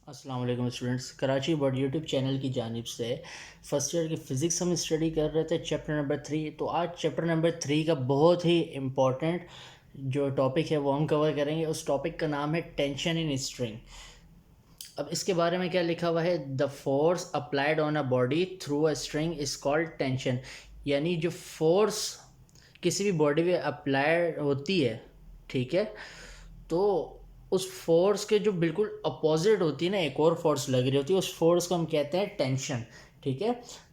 अस्सलाम वालेकुम students, Karachi board YouTube channel की जानिब से फ़र्स्ट ईयर की फ़िज़िक्स हम स्टडी कर रहे थे चैप्टर नंबर 3। तो आज चैप्टर नंबर 3 का बहुत ही इम्पॉर्टेंट जो टॉपिक है वो हम कवर करेंगे। उस टॉपिक का नाम है टेंशन इन स्ट्रिंग। अब इसके बारे में क्या लिखा हुआ है, the force applied on a body through a string is called tension. यानी जो फोर्स किसी भी बॉडी पे अप्लाइड होती है, ठीक है, तो उस फोर्स के जो बिल्कुल अपोजिट होती है ना, एक और फोर्स लग रही होती है, उस फोर्स को हम कहते हैं टेंशन। ठीक है।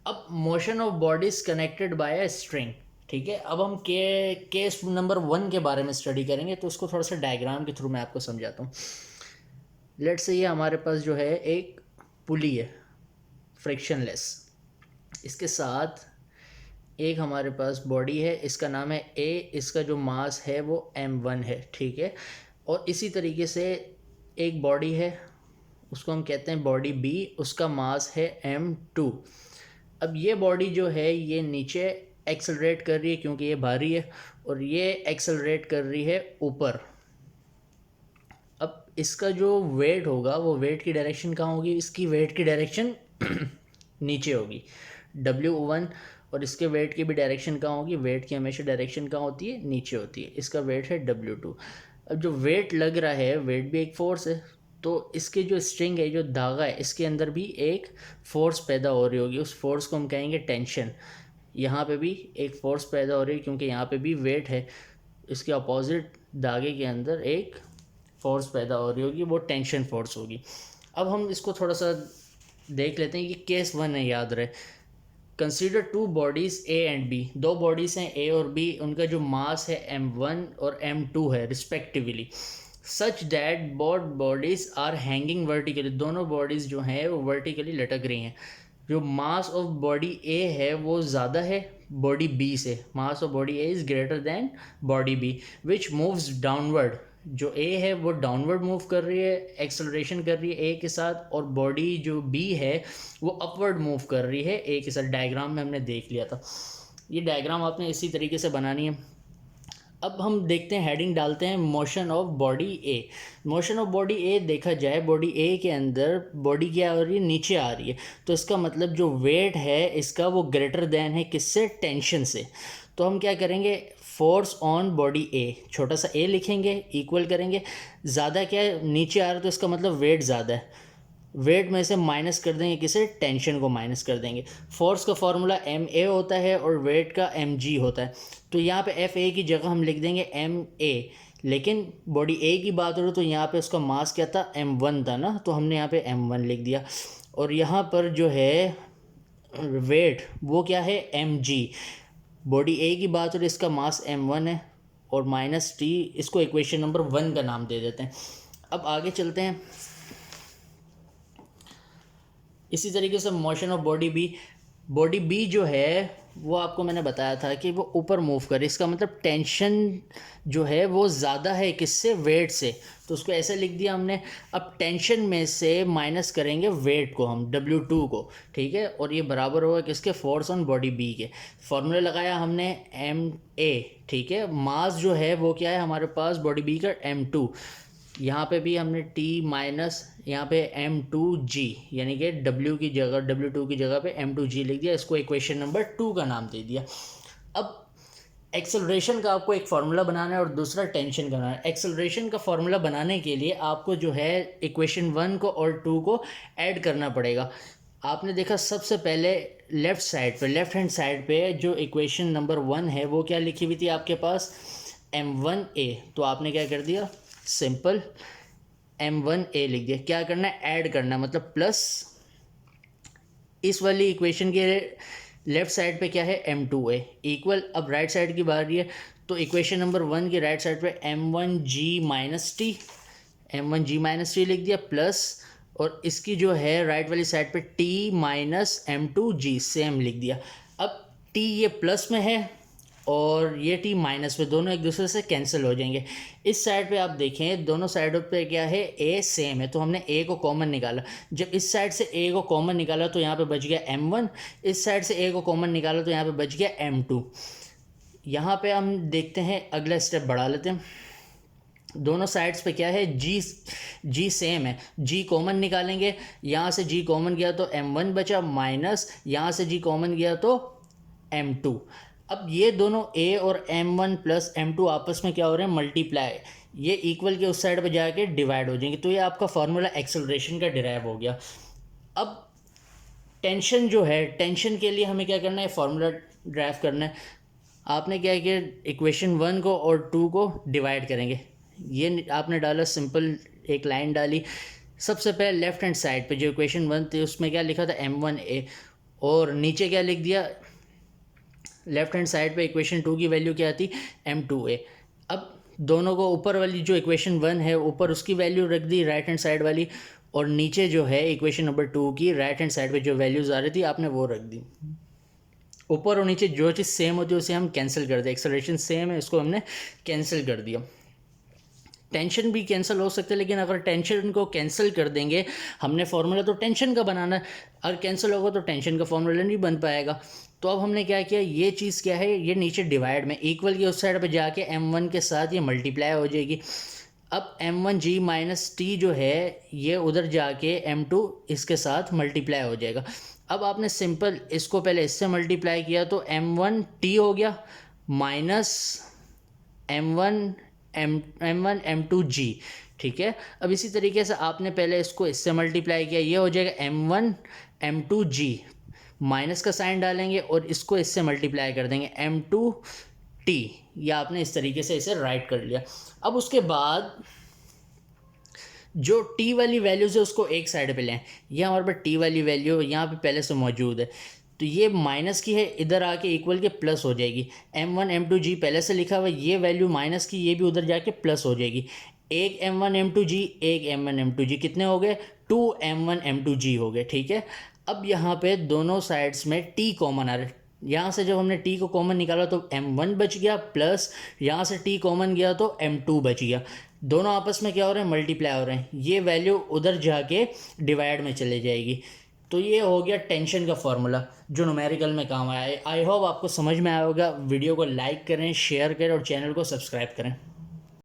अब motion of body is connected by a string. ठीक है। अब हम केस नंबर 1 के बारे में स्टडी करेंगे, तो उसको थोड़ा सा डायग्राम के थ्रू मैं आपको समझाता हूँ। लेट से ये हमारे पास जो है एक पुली है, फ्रिक्शनलेस। इसके साथ एक हमारे पास बॉडी है, इसका नाम है ए, इसका जो मास है वो m1 है। ठीक है। और इसी तरीके से एक बॉडी है, उसको हम कहते हैं बॉडी बी, उसका मास है m2। अब ये बॉडी जो है ये नीचे एक्सेलरेट कर रही है क्योंकि ये भारी है, और ये एक्सेलरेट कर रही है ऊपर। अब इसका जो वेट होगा वो वेट की डायरेक्शन कहाँ होगी, इसकी वेट की डायरेक्शन नीचे होगी, W1। और इसके वेट की भी डायरेक्शन कहाँ होगी, वेट की हमेशा डायरेक्शन कहाँ होती है, नीचे होती है। इसका वेट है W2। अब जो वेट लग रहा है, वेट भी एक फोर्स है, तो इसके जो स्ट्रिंग है, जो धागा है, इसके अंदर भी एक फोर्स पैदा हो रही होगी। उस फोर्स को हम कहेंगे टेंशन। यहाँ पे भी एक फोर्स पैदा हो रही है क्योंकि यहाँ पे भी वेट है। इसके अपोजिट धागे के अंदर एक फोर्स पैदा हो रही होगी, वो टेंशन फोर्स होगी। अब हम इसको थोड़ा सा देख लेते हैं कि केस 1 है, याद रहे। Consider two bodies A and B. दो बॉडीज हैं ए और बी, उनका जो मास है m1 और m2 है respectively, such that both bodies are hanging vertically. दोनों बॉडीज जो हैं वो वर्टिकली लटक रही हैं। जो मास ऑफ बॉडी ए है वो ज़्यादा है बॉडी बी से। Mass of body A is greater than body B which moves downward. जो ए है वो डाउनवर्ड मूव कर रही है, एक्सेलरेशन कर रही है ए के साथ, और बॉडी जो बी है वो अपवर्ड मूव कर रही है ए के साथ। डायग्राम में हमने देख लिया था। ये डायग्राम आपने इसी तरीके से बनानी है। अब हम देखते हैं, हेडिंग डालते हैं motion of body A. Motion of body A देखा जाए, बॉडी ए के अंदर बॉडी क्या हो रही है, नीचे आ रही है। तो इसका मतलब जो वेट है इसका वो ग्रेटर देन है किससे, टेंशन से। तो हम क्या करेंगे, फोर्स ऑन बॉडी ए, छोटा सा ए लिखेंगे, इक्वल करेंगे। ज़्यादा क्या है, नीचे आ रहा है, तो इसका मतलब वेट ज़्यादा है। वेट में से माइनस कर देंगे किसे, टेंशन को माइनस कर देंगे। फोर्स का फॉर्मूला एम ए होता है और वेट का एम जी होता है। तो यहाँ पे एफ ए की जगह हम लिख देंगे एम ए। लेकिन बॉडी ए की बात हो रही तो यहाँ पे उसका मास क्या था, m1 था ना, तो हमने यहाँ पे m1 लिख दिया। और यहाँ पर जो है वेट वो क्या है, mg। बॉडी ए की बात हो रही, इसका मास m1 है, और माइनस टी, इसको इक्वेशन नंबर 1 का नाम दे देते हैं। अब आगे चलते हैं। इसी तरीके से motion of body B. Body B जो है वो आपको मैंने बताया था कि वो ऊपर मूव करे, इसका मतलब टेंशन जो है वो ज़्यादा है किससे, वेट से। तो उसको ऐसे लिख दिया हमने। अब टेंशन में से माइनस करेंगे वेट को हम, W2 को। ठीक है। और ये बराबर होगा किसके, फोर्स ऑन बॉडी बी के। फॉर्मूला लगाया हमने MA। ठीक है। मास जो है वो क्या है हमारे पास, बॉडी बी का m2। यहाँ पे भी हमने T माइनस यहाँ पे M2G, यानी कि W की जगह, W2 की जगह पे M2G लिख दिया। इसको इक्वेशन नंबर 2 का नाम दे दिया। अब एक्सेलरेशन का आपको एक फार्मूला बनाना है और दूसरा टेंशन का बनाना है। एक्सेलरेशन का फार्मूला बनाने के लिए आपको जो है इक्वेशन 1 को और 2 को ऐड करना पड़ेगा। आपने देखा सबसे पहले लेफ़्ट साइड पे, लेफ़्ट हैंड साइड पे जो इक्वेशन नंबर 1 है वो क्या लिखी हुई थी आपके पास, m1a। तो आपने क्या कर दिया, सिंपल m1a लिख दिया। क्या करना है, ऐड करना है, मतलब प्लस इस वाली इक्वेशन के लेफ्ट साइड पे क्या है, m2a इक्वल। अब राइट साइड की बारी है, तो इक्वेशन नंबर 1 की राइट साइड पे m1g minus T, m1g minus T लिख दिया, प्लस, और इसकी जो है राइट वाली साइड पे t माइनस m2g सेम लिख दिया। अब t ये प्लस में है और ये टी माइनस में, दोनों एक दूसरे से कैंसिल हो जाएंगे। इस साइड पे आप देखें दोनों साइडों पे क्या है, ए सेम है, तो हमने ए को कॉमन निकाला। जब इस साइड से ए को कॉमन निकाला तो यहाँ पे बच गया m1, इस साइड से ए को कॉमन निकाला तो यहाँ पे बच गया m2। यहाँ पे हम देखते हैं, अगला स्टेप बढ़ा लेते हैं। दोनों साइड्स पे क्या है, जी सेम है, जी कॉमन निकालेंगे, यहाँ से जी कॉमन गया तो m1 बचा, माइनस यहाँ से जी कॉमन गया तो m2। अब ये दोनों a और m1 प्लस m2 आपस में क्या हो रहे हैं, मल्टीप्लाई, ये इक्वल के उस साइड पे जाके डिवाइड हो जाएंगे। तो ये आपका फॉर्मूला एक्सेलरेशन का डिराइव हो गया। अब टेंशन जो है, टेंशन के लिए हमें क्या करना है, फॉर्मूला ड्राइव करना है। आपने क्या किया, इक्वेशन 1 को और 2 को डिवाइड करेंगे, ये आपने डाला, सिंपल एक लाइन डाली। सबसे पहले लेफ्ट हैंड साइड पे जो इक्वेशन 1 थी उसमें क्या लिखा था, m1a, और नीचे क्या लिख दिया, लेफ्ट हैंड साइड पे इक्वेशन 2 की वैल्यू क्या थी, m2a। अब दोनों को ऊपर वाली जो इक्वेशन 1 है ऊपर उसकी वैल्यू रख दी राइट हैंड साइड वाली, और नीचे जो है इक्वेशन नंबर 2 की राइट हैंड साइड पे जो वैल्यूज आ रही थी आपने वो रख दी। ऊपर और नीचे जो चीज़ सेम होती है उसे हम कैंसिल कर दें, एक्सेलरेशन सेम है इसको हमने कैंसिल कर दिया। टेंशन भी कैंसिल हो सकते हैं, लेकिन अगर टेंशन को कैंसिल कर देंगे, हमने फार्मूला तो टेंशन का बनाना है, अगर कैंसिल होगा तो टेंशन का फार्मूला नहीं बन पाएगा। तो अब हमने क्या किया, ये चीज़ क्या है, ये नीचे डिवाइड में इक्वल की उस साइड पे जाके m1 के साथ ये मल्टीप्लाई हो जाएगी। अब m1g माइनस टी जो है ये उधर जाके m2 इसके साथ मल्टीप्लाई हो जाएगा। अब आपने सिंपल इसको पहले इससे मल्टीप्लाई किया तो m1t हो गया माइनस m1 m2g, ठीक है। अब इसी तरीके से आपने पहले इसको इससे मल्टीप्लाई किया, ये हो जाएगा m1 m2g, माइनस का साइन डालेंगे और इसको इससे मल्टीप्लाई कर देंगे m2t, या आपने इस तरीके से इसे राइट कर लिया। अब उसके बाद जो t वाली वैल्यूज़ है उसको एक साइड पे लें, ये हमारे पास t वाली वैल्यू यहाँ पे पहले से मौजूद है, तो ये माइनस की है, इधर आके इक्वल के प्लस हो जाएगी। m1 m2g पहले से लिखा हुआ है, ये वैल्यू माइनस की, ये भी उधर जाके प्लस हो जाएगी। एक m1 m2g, एक m1 m2g, कितने हो गए, 2 m1 m2g हो गए, ठीक है। अब यहाँ पे दोनों साइड्स में t कॉमन आ रहा है, यहाँ से जब हमने t को कॉमन निकाला तो m1 बच गया, प्लस यहाँ से t कॉमन गया तो m2 बच गया। दोनों आपस में क्या हो रहे हैं, मल्टीप्लाई हो रहे हैं, ये वैल्यू उधर जाके डिवाइड में चले जाएगी। तो ये हो गया टेंशन का फॉर्मूला जो न्यूमेरिकल में काम आया है। आई होप आपको समझ में आया होगा। वीडियो को लाइक करें, शेयर करें और चैनल को सब्सक्राइब करें।